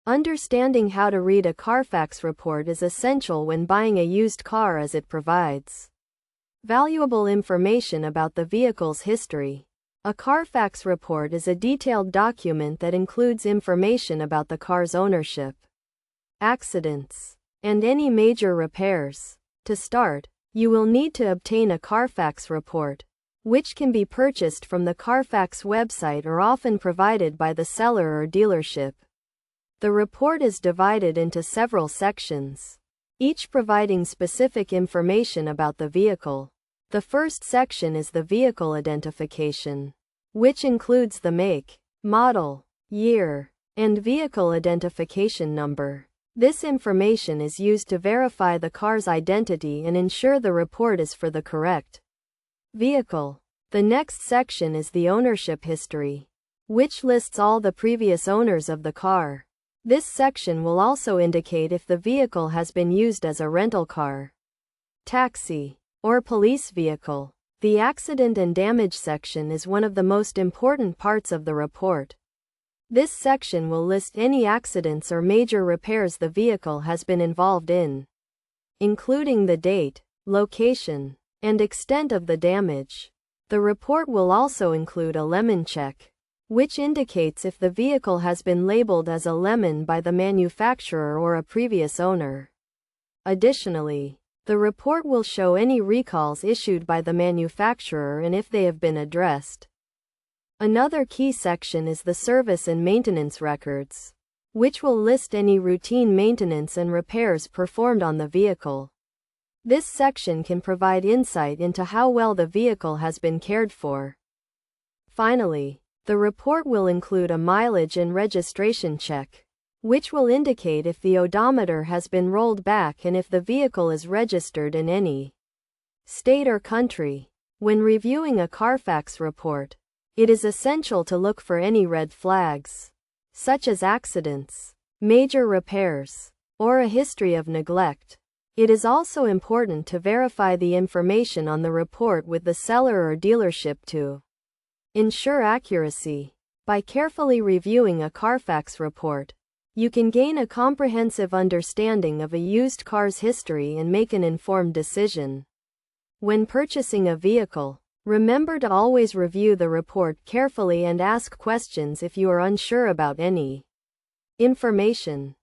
Understanding how to read a Carfax report is essential when buying a used car, as it provides valuable information about the vehicle's history. A Carfax report is a detailed document that includes information about the car's ownership, accidents, and any major repairs. To start, you will need to obtain a Carfax report, which can be purchased from the Carfax website or often provided by the seller or dealership. The report is divided into several sections, each providing specific information about the vehicle. The first section is the vehicle identification, which includes the make, model, year, and vehicle identification number. This information is used to verify the car's identity and ensure the report is for the correct vehicle. The next section is the ownership history, which lists all the previous owners of the car. This section will also indicate if the vehicle has been used as a rental car, taxi, or police vehicle. The accident and damage section is one of the most important parts of the report. This section will list any accidents or major repairs the vehicle has been involved in, including the date, location, and extent of the damage. The report will also include a lemon check, which indicates if the vehicle has been labeled as a lemon by the manufacturer or a previous owner. Additionally, the report will show any recalls issued by the manufacturer and if they have been addressed. Another key section is the service and maintenance records, which will list any routine maintenance and repairs performed on the vehicle. This section can provide insight into how well the vehicle has been cared for. Finally, the report will include a mileage and registration check, which will indicate if the odometer has been rolled back and if the vehicle is registered in any state or country. When reviewing a Carfax report, it is essential to look for any red flags, such as accidents, major repairs, or a history of neglect. It is also important to verify the information on the report with the seller or dealership to ensure accuracy. By carefully reviewing a Carfax report, you can gain a comprehensive understanding of a used car's history and make an informed decision. When purchasing a vehicle, remember to always review the report carefully and ask questions if you are unsure about any information.